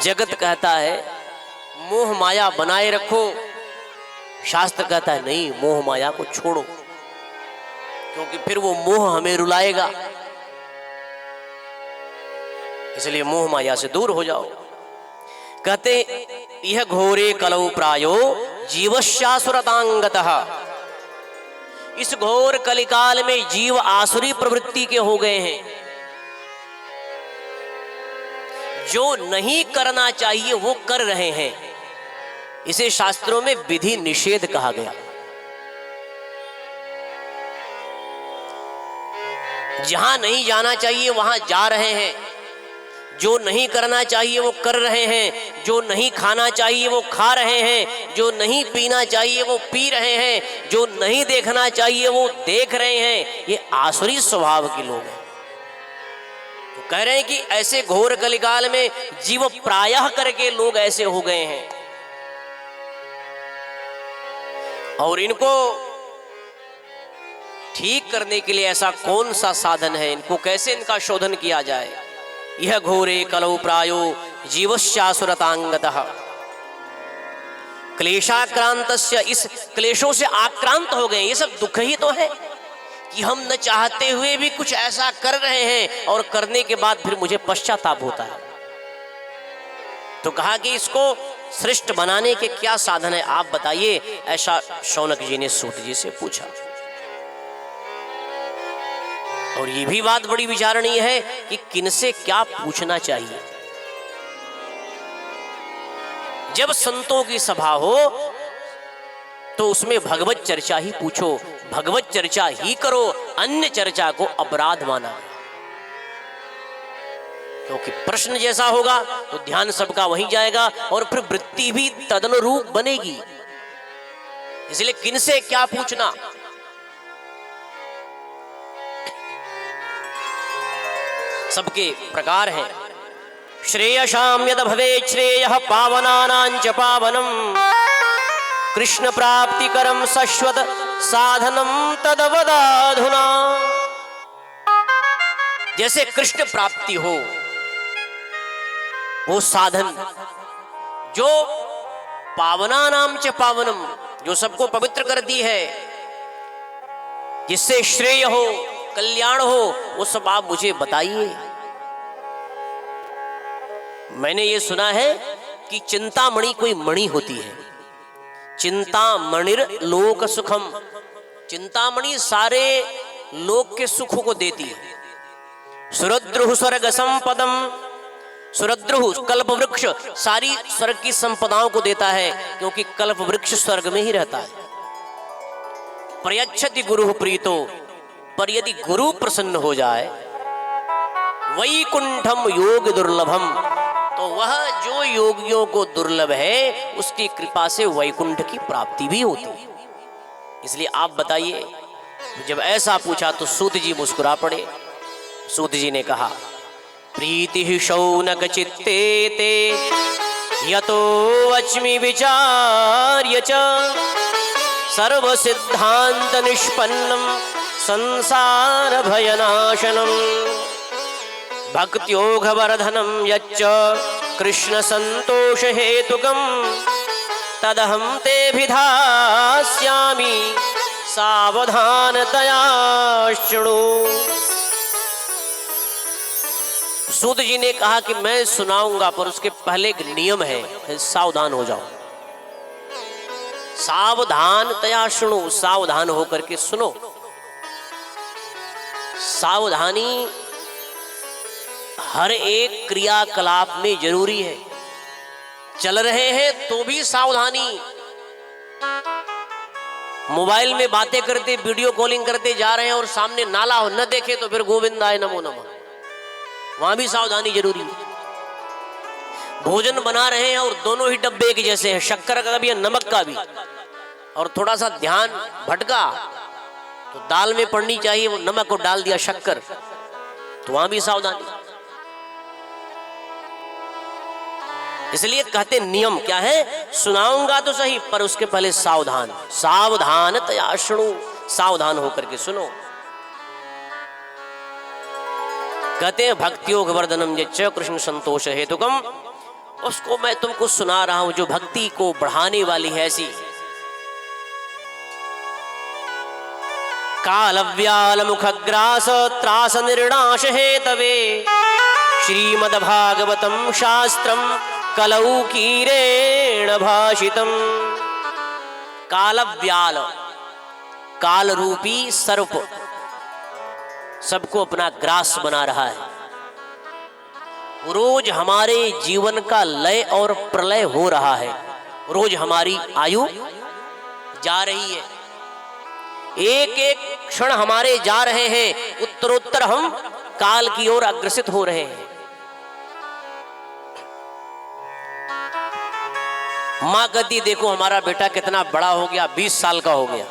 जगत कहता है मोह माया बनाए रखो, शास्त्र कहता है नहीं, मोह माया को छोड़ो, क्योंकि फिर वो मोह हमें रुलाएगा। इसलिए मोह माया से दूर हो जाओ। कहते यह घोरे कलौ प्रायो जीवश्यासुरतांगतः। इस घोर कलिकाल में जीव आसुरी प्रवृत्ति के हो गए हैं। जो नहीं करना चाहिए वो कर रहे हैं। इसे शास्त्रों में विधि निषेध कहा गया। जहां नहीं जाना चाहिए वहां जा रहे हैं, जो नहीं करना चाहिए वो कर रहे हैं, जो नहीं खाना चाहिए वो खा रहे हैं, जो नहीं पीना चाहिए वो पी रहे हैं, जो नहीं देखना चाहिए वो देख रहे हैं। ये आसुरी स्वभाव के लोग हैं। तो कह रहे हैं कि ऐसे घोर कलिकाल में जीव प्रायः करके लोग ऐसे हो गए हैं, और इनको ठीक करने के लिए ऐसा कौन सा साधन है, इनको कैसे इनका शोधन किया जाए। यह घोरे कलौ प्रायो जीवश्यासुरतांगतः क्लेशाक्रांतस्य। इस क्लेशों से आक्रांत हो गए। ये सब दुख ही तो है कि हम न चाहते हुए भी कुछ ऐसा कर रहे हैं और करने के बाद फिर मुझे पश्चाताप होता है। तो कहा कि इसको श्रेष्ठ बनाने के क्या साधन है, आप बताइए। ऐसा शौनक जी ने सूत जी से पूछा। और ये भी बात बड़ी विचारणीय है कि किनसे क्या पूछना चाहिए। जब संतों की सभा हो तो उसमें भगवत चर्चा ही पूछो, भगवत चर्चा ही करो, अन्य चर्चा को अपराध माना। क्योंकि प्रश्न जैसा होगा तो ध्यान सबका वहीं जाएगा और फिर वृत्ति भी तदनुरूप बनेगी। इसलिए किनसे क्या पूछना। सबके प्रकार हैं। श्रेयसां यद भवेत् श्रेयः पावनानां च पावनम्, कृष्ण प्राप्तिकरं शश्वत साधनं तदवदाधुना। जैसे कृष्ण प्राप्ति हो वो साधन जो पावनानां च पावनम, जो सबको पवित्र करती है, जिससे श्रेय हो, कल्याण हो, वो सब आप मुझे बताइए। मैंने ये सुना है कि चिंतामणि कोई मणि होती है। चिंतामणिर लोक सुखम। चिंतामणि सारे लोक के सुखों को देती है। सुरद्रुः स्वर्ग संपदम। सुरद्रुः कल्प वृक्ष सारी स्वर्ग की संपदाओं को देता है, क्योंकि कल्प वृक्ष स्वर्ग में ही रहता है। प्रयच्छति गुरु प्रीतो। पर यदि गुरु प्रसन्न हो जाए, वैकुंठम योग दुर्लभम, तो वह जो योगियों को दुर्लभ है उसकी कृपा से वैकुंठ की प्राप्ति भी होती है। इसलिए आप बताइए। जब ऐसा पूछा तो सूत जी मुस्कुरा पड़े। सूत जी ने कहा, प्रीति शौनक चित्ते ते यतो वच्मि विचार्य च, सर्व सिद्धांत निष्पन्नम संसार भयनाशनम, भक्त्योग वर्धनम यच्च कृष्ण संतोष हेतुकम, तदहं ते विधास्यामि सावधानतया शृणु। सूत जी ने कहा कि मैं सुनाऊंगा, पर उसके पहले एक नियम है, सावधान हो जाओ। सावधानतया शृणु, सावधान होकर के सुनो। सावधानी हर एक क्रियाकलाप में जरूरी है। चल रहे हैं तो भी सावधानी। मोबाइल में बातें करते, वीडियो कॉलिंग करते जा रहे हैं और सामने नाला हो, न देखे तो फिर गोविंदाय नमो नमः, वहां भी सावधानी जरूरी है। भोजन बना रहे हैं और दोनों ही डब्बे एक जैसे हैं, शक्कर का भी है नमक का भी, और थोड़ा सा ध्यान भटका तो दाल में पड़नी चाहिए, वो नमक को डाल दिया शक्कर, तो वहां भी सावधानी। इसलिए कहते नियम क्या है, सुनाऊंगा तो सही पर उसके पहले सावधान। सावधानतया शृणु, सावधान होकर के सुनो। कहते हैं भक्तियोग वर्धनम यच्च कृष्ण संतोष हेतुकम, उसको मैं तुमको सुना रहा हूं, जो भक्ति को बढ़ाने वाली है ऐसी। कालव्याल मुखग्रास त्रास निर्णाश हेतवे श्रीमद्भागवतम शास्त्रम कलौ कीरेण भाषितम। कालव्याल, काल रूपी सर्प सबको अपना ग्रास बना रहा है। रोज हमारे जीवन का लय और प्रलय हो रहा है। रोज हमारी आयु जा रही है, एक एक क्षण हमारे जा रहे हैं, उत्तरोत्तर हम काल की ओर अग्रसित हो रहे हैं। मां कहती देखो हमारा बेटा कितना बड़ा हो गया, 20 साल का हो गया।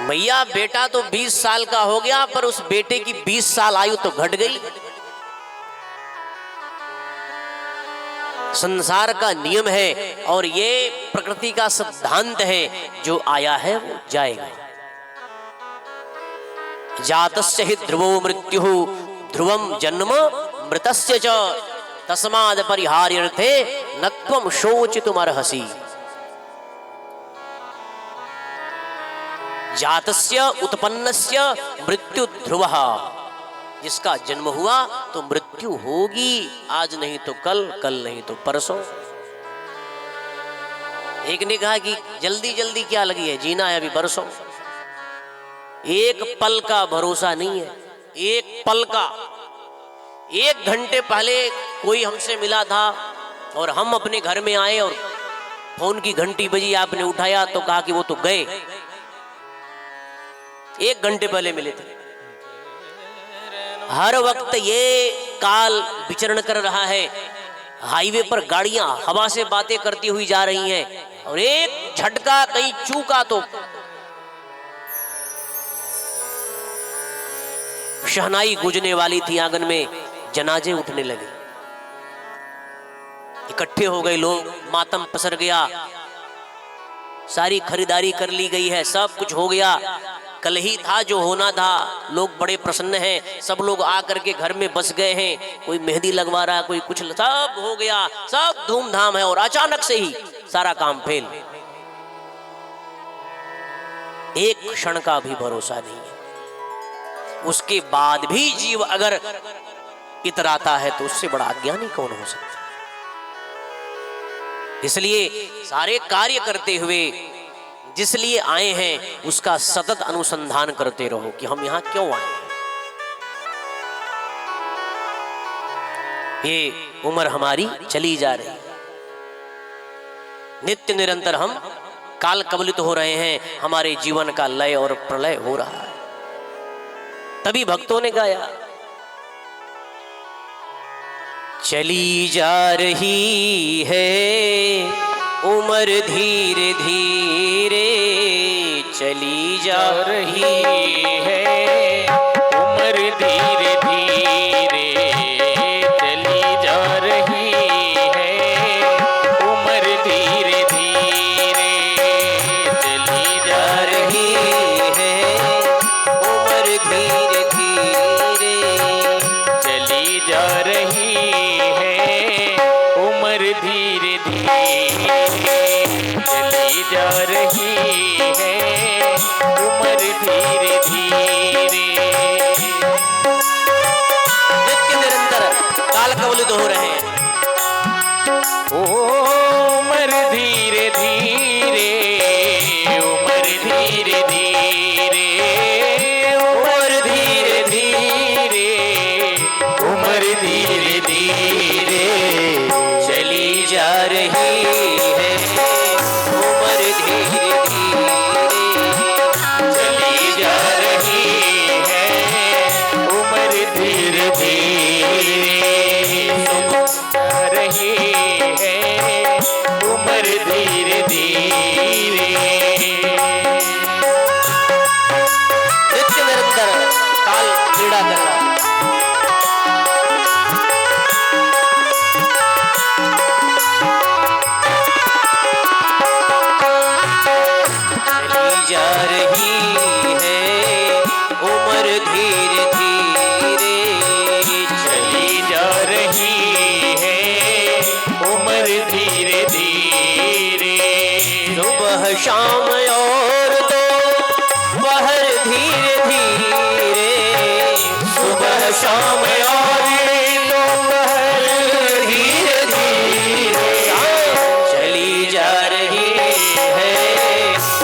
भैया बेटा तो 20 साल का हो गया, पर उस बेटे की 20 साल आयु तो घट गई। संसार का नियम है और ये प्रकृति का सिद्धांत है, जो आया है वो जाएगा। जातस्य हि ध्रुवो मृत्युः ध्रुवम जन्म मृतस्य च तस्माद् परिहार्यर्थे न त्वं शोचितुमर्हसि। जातस्य उत्पन्नस्य मृत्यु ध्रुवः, जिसका जन्म हुआ तो मृत्यु होगी, आज नहीं तो कल, कल नहीं तो परसों। एक ने कहा कि जल्दी जल्दी क्या लगी है, जीना है अभी बरसों। एक पल का भरोसा नहीं है, एक पल का। 1 घंटे पहले कोई हमसे मिला था और हम अपने घर में आए और फोन की घंटी बजी, आपने उठाया तो कहा कि वो तो गए। 1 घंटे पहले मिले थे। हर वक्त ये काल विचरण कर रहा है। हाईवे पर गाड़ियां हवा से बातें करती हुई जा रही हैं और एक झटका कहीं चूका तो शहनाई गूंजने वाली थी, आंगन में जनाजे उठने लगे, इकट्ठे हो गए लोग, मातम पसर गया, सारी खरीदारी कर ली गई है, सब कुछ हो गया। कल ही था जो होना था, लोग बड़े प्रसन्न हैं, सब लोग आकर के घर में बस गए हैं, कोई मेहंदी लगवा रहा है, कोई कुछ, सब हो गया, सब धूमधाम है। और अचानक से ही सारा काम फेल। एक क्षण का भी भरोसा नहीं है। उसके बाद भी जीव अगर इतराता है तो उससे बड़ा अज्ञानी कौन हो सकता है। इसलिए सारे कार्य करते हुए जिस लिए आए हैं उसका सतत अनुसंधान करते रहो कि हम यहां क्यों आए हैं। ये उम्र हमारी चली जा रही है, नित्य निरंतर हम काल कबलित हो रहे हैं, हमारे जीवन का लय और प्रलय हो रहा है। तभी भक्तों ने गाया, चली जा रही है उम्र धीरे धीरे, चली जा रही है उम्र धीरे धीरे, चली जा रही है उम्र धीरे धीरे, चली जा रही है उम्र धीरे धीरे, चली जा रही है उम्र धीरे धीरे, चली जा रही है उम्र धीरे धीरे। नित्य निरंतर काल कबलित हो रहे हैं। उम्र धीरे धीरे, उम्र धीरे धीरे, उम्र धीरे धीरे, उम्र धीरे धीरे, चली जा रही है उम्र धीरे धीरे, चली जा रही है उम्र धीरे धीरे। शाम और दोपहर धीरे धीरे, सुबह शाम और दोपहर धीरे धीरे, चली जा रही है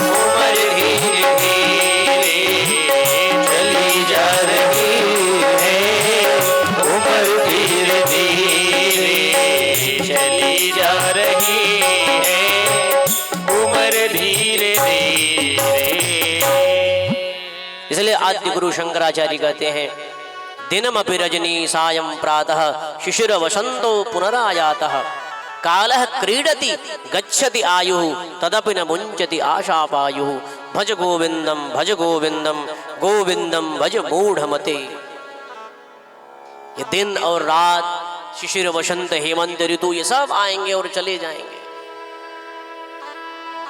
उम्र धीरे धीरे, चली जा रही है उम्र धीरे धीरे, चली जा रही है उम्र धीरे धीरे। इसलिए आद्य गुरु शंकराचार्य कहते हैं, दिनमपि रजनी सायं प्रातः शिशिर वसंतो पुनरायातः, कालः क्रीडति गच्छति आयुः तदपि न मुंचति आशापायुः, भज गोविंदम गोविंदम भज मूढ़मते। ये दिन और रात, शिशिर वसंत हेमंत ऋतु, ये सब आएंगे और चले जाएंगे,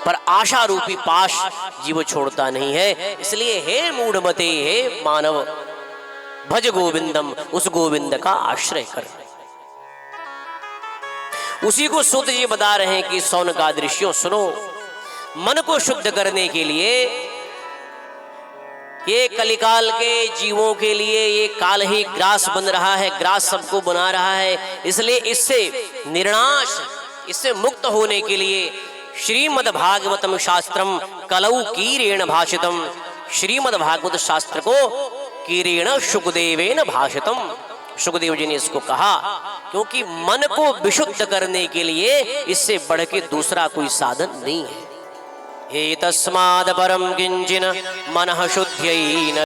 पर आशा रूपी पाश जीव छोड़ता नहीं है। इसलिए हे मूढ़मते, हे मानव, भज गोविंदम, उस गोविंद का आश्रय कर। उसी को सूत जी बता रहे हैं कि सौन का दृश्यों सुनो, मन को शुद्ध करने के लिए, ये कलिकाल के जीवों के लिए ये काल ही ग्रास बन रहा है, ग्रास सबको बना रहा है। इसलिए इससे निर्नाश, इससे मुक्त होने के लिए श्रीमद् भागवतम शास्त्रम कलौ कीरेण भाषितम, श्रीमद् भागवत शास्त्र को कीरेण शुकदेवेन भाषितम, शुकदेव जी ने इसको कहा, क्योंकि मन को विशुद्ध करने के लिए इससे बढ़ के दूसरा कोई साधन नहीं है। एतस्माद् परं किंचिन मनः शुद्ध्यै न